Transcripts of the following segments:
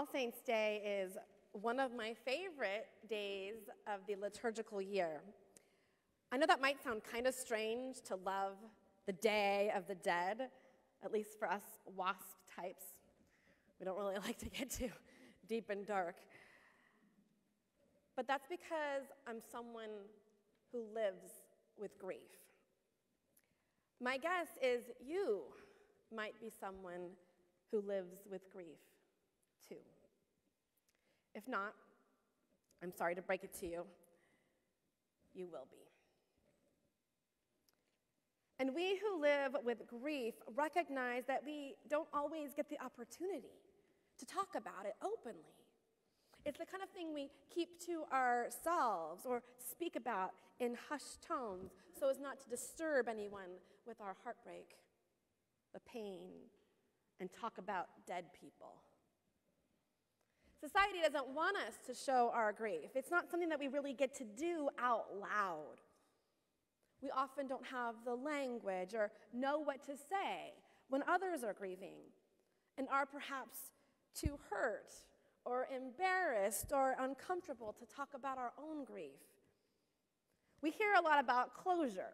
All Saints Day is one of my favorite days of the liturgical year. I know that might sound kind of strange to love the Day of the Dead, at least for us WASP types. We don't really like to get too deep and dark. But that's because I'm someone who lives with grief. My guess is you might be someone who lives with grief too. If not, I'm sorry to break it to you, you will be. And we who live with grief recognize that we don't always get the opportunity to talk about it openly. It's the kind of thing we keep to ourselves or speak about in hushed tones so as not to disturb anyone with our heartbreak, the pain, and talk about dead people. Society doesn't want us to show our grief. It's not something that we really get to do out loud. We often don't have the language or know what to say when others are grieving and are perhaps too hurt or embarrassed or uncomfortable to talk about our own grief. We hear a lot about closure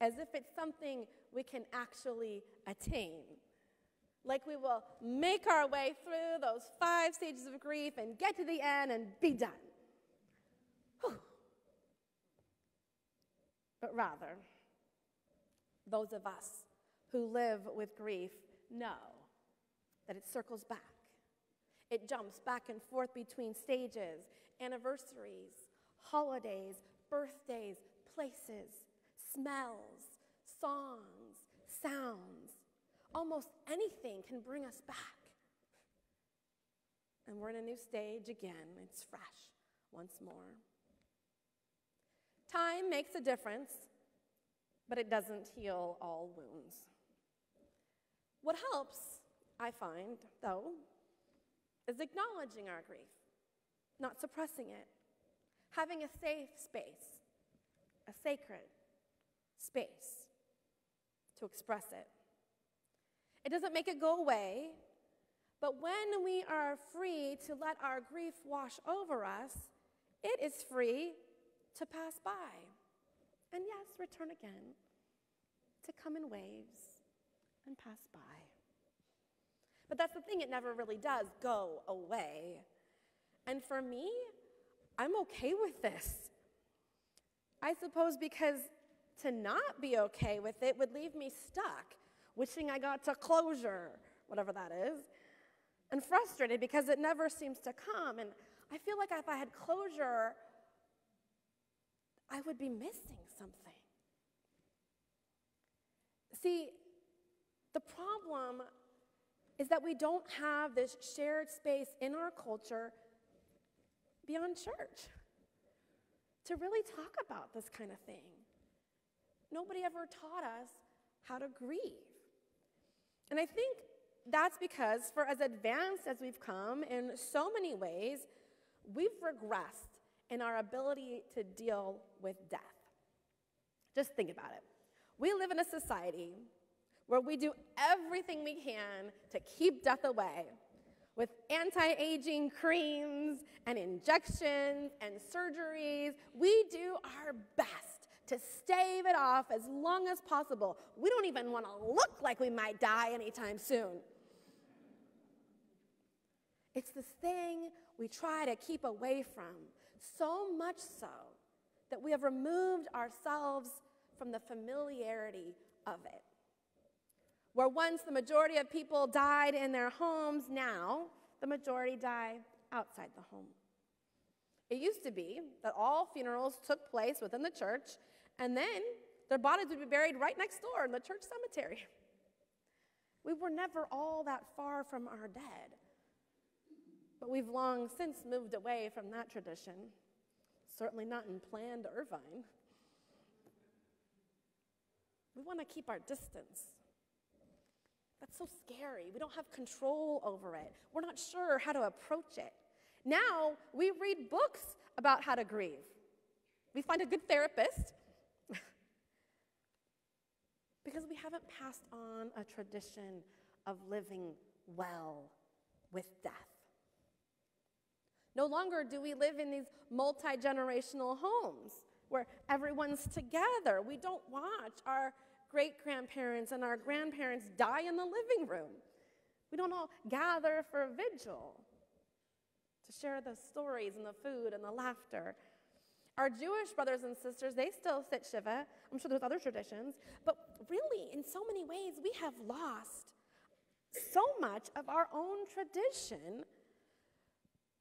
as if it's something we can actually attain. Like we will make our way through those 5 stages of grief and get to the end and be done. Whew. But rather, those of us who live with grief know that it circles back. It jumps back and forth between stages, anniversaries, holidays, birthdays, places, smells, songs, sounds. Almost anything can bring us back. And we're in a new stage again. It's fresh once more. Time makes a difference, but it doesn't heal all wounds. What helps, I find, though, is acknowledging our grief, not suppressing it, having a safe space, a sacred space to express it. It doesn't make it go away, but when we are free to let our grief wash over us, it is free to pass by. And yes, return again, to come in waves and pass by. But that's the thing, it never really does go away. And for me, I'm okay with this. I suppose because to not be okay with it would leave me stuck, wishing I got to closure, whatever that is, and frustrated because it never seems to come. And I feel like if I had closure, I would be missing something. See, the problem is that we don't have this shared space in our culture beyond church to really talk about this kind of thing. Nobody ever taught us how to grieve. And I think that's because for as advanced as we've come in so many ways, we've regressed in our ability to deal with death. Just think about it. We live in a society where we do everything we can to keep death away with anti-aging creams and injections and surgeries. We do our best to stave it off as long as possible. We don't even want to look like we might die anytime soon. It's this thing we try to keep away from, so much so that we have removed ourselves from the familiarity of it. Where once the majority of people died in their homes, now the majority die outside the home. It used to be that all funerals took place within the church, and then their bodies would be buried right next door in the church cemetery. We were never all that far from our dead, but we've long since moved away from that tradition, certainly not in planned Irvine. We want to keep our distance. That's so scary. We don't have control over it. We're not sure how to approach it. Now, we read books about how to grieve. We find a good therapist because we haven't passed on a tradition of living well with death. No longer do we live in these multi-generational homes where everyone's together. We don't watch our great-grandparents and our grandparents die in the living room. We don't all gather for a vigil to share the stories and the food and the laughter. Our Jewish brothers and sisters, they still sit Shiva. I'm sure there's other traditions. But really, in so many ways, we have lost so much of our own tradition,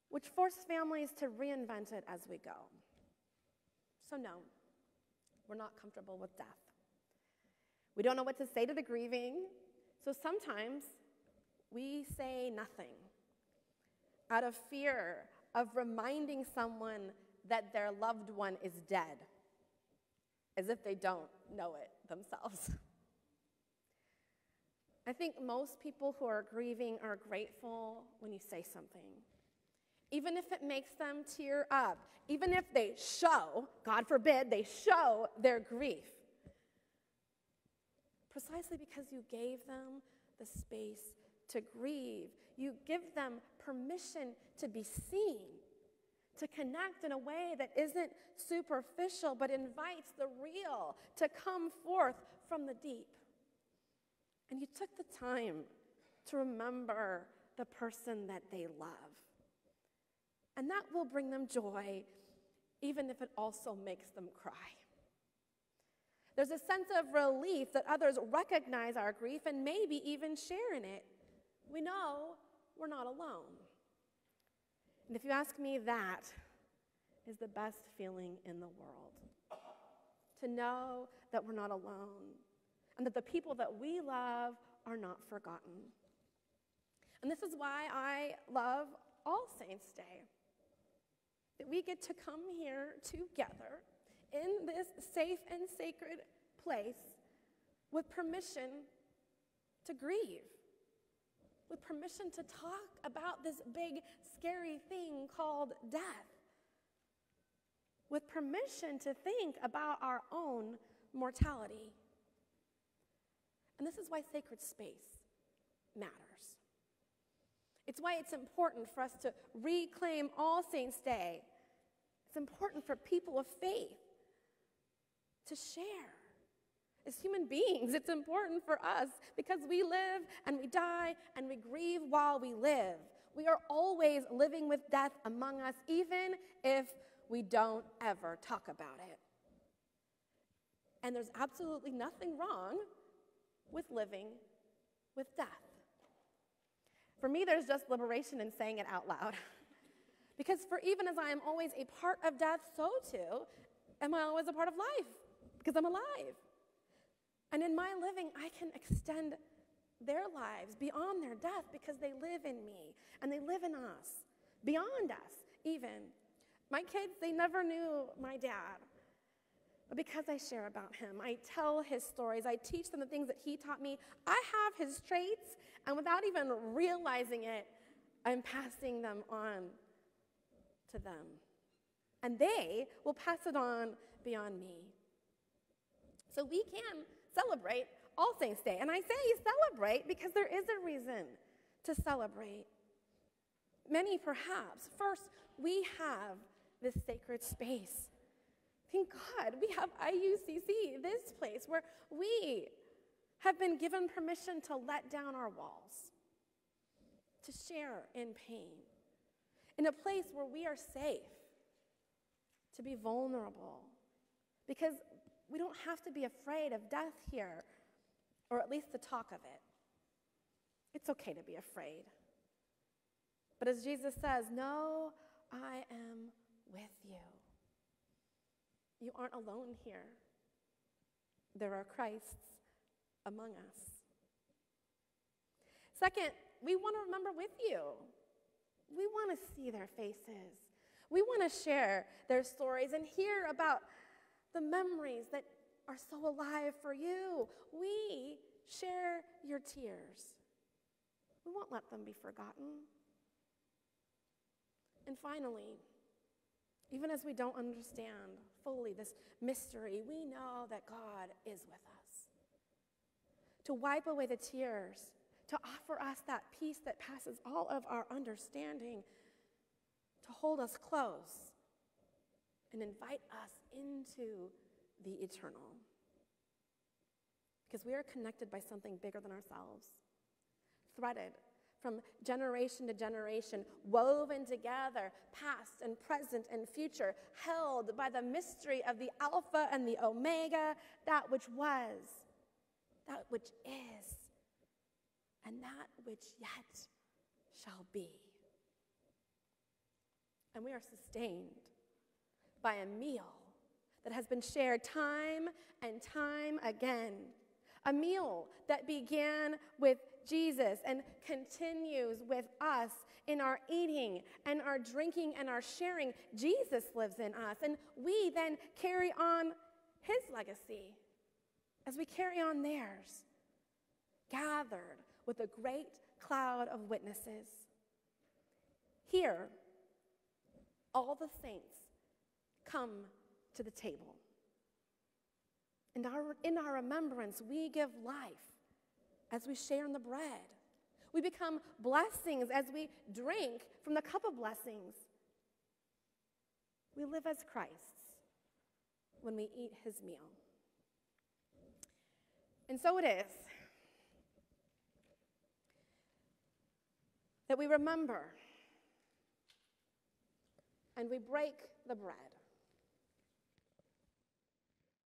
which forced families to reinvent it as we go. So no, we're not comfortable with death. We don't know what to say to the grieving, so sometimes we say nothing out of fear of reminding someone that their loved one is dead, as if they don't know it themselves. I think most people who are grieving are grateful when you say something, even if it makes them tear up, even if they show, God forbid, they show their grief. Precisely because you gave them the space to grieve. You give them permission to be seen, to connect in a way that isn't superficial, but invites the real to come forth from the deep. And you took the time to remember the person that they love. And that will bring them joy, even if it also makes them cry. There's a sense of relief that others recognize our grief and maybe even share in it. We know we're not alone. And if you ask me, that is the best feeling in the world. To know that we're not alone and that the people that we love are not forgotten. And this is why I love All Saints' Day. That we get to come here together in this safe and sacred place with permission to grieve, with permission to talk about this big, scary thing called death, with permission to think about our own mortality. And this is why sacred space matters. It's why it's important for us to reclaim All Saints' Day. It's important for people of faith to share. As human beings, it's important for us because we live and we die and we grieve while we live. We are always living with death among us, even if we don't ever talk about it. And there's absolutely nothing wrong with living with death. For me, there's just liberation in saying it out loud. Because for even as I am always a part of death, so too am I always a part of life, because I'm alive. And in my living, I can extend their lives beyond their death because they live in me and they live in us, beyond us even. My kids, they never knew my dad. But because I share about him, I tell his stories, I teach them the things that he taught me. I have his traits, and without even realizing it, I'm passing them on to them. And they will pass it on beyond me. So we can celebrate All Saints' Day. And I say celebrate because there is a reason to celebrate. Many perhaps. First, we have this sacred space. Thank God we have IUCC, this place where we have been given permission to let down our walls, to share in pain, in a place where we are safe, to be vulnerable, because we don't have to be afraid of death here, or at least to talk of it. It's okay to be afraid. But as Jesus says, no, I am with you. You aren't alone here. There are Christs among us. Second, we want to remember with you. We want to see their faces. We want to share their stories and hear about the memories that are so alive for you. We share your tears. We won't let them be forgotten. And finally, even as we don't understand fully this mystery, we know that God is with us. To wipe away the tears, to offer us that peace that passes all of our understanding, to hold us close and invite us into the eternal. Because we are connected by something bigger than ourselves, threaded from generation to generation, woven together, past and present and future, held by the mystery of the Alpha and the Omega, that which was, that which is, and that which yet shall be. And we are sustained by a meal that has been shared time and time again. A meal that began with Jesus and continues with us in our eating and our drinking and our sharing. Jesus lives in us, and we then carry on his legacy as we carry on theirs, gathered with a great cloud of witnesses. Here, all the saints come to the table. And in our remembrance, we give life as we share in the bread. We become blessings as we drink from the cup of blessings. We live as Christ's when we eat his meal. And so it is that we remember and we break the bread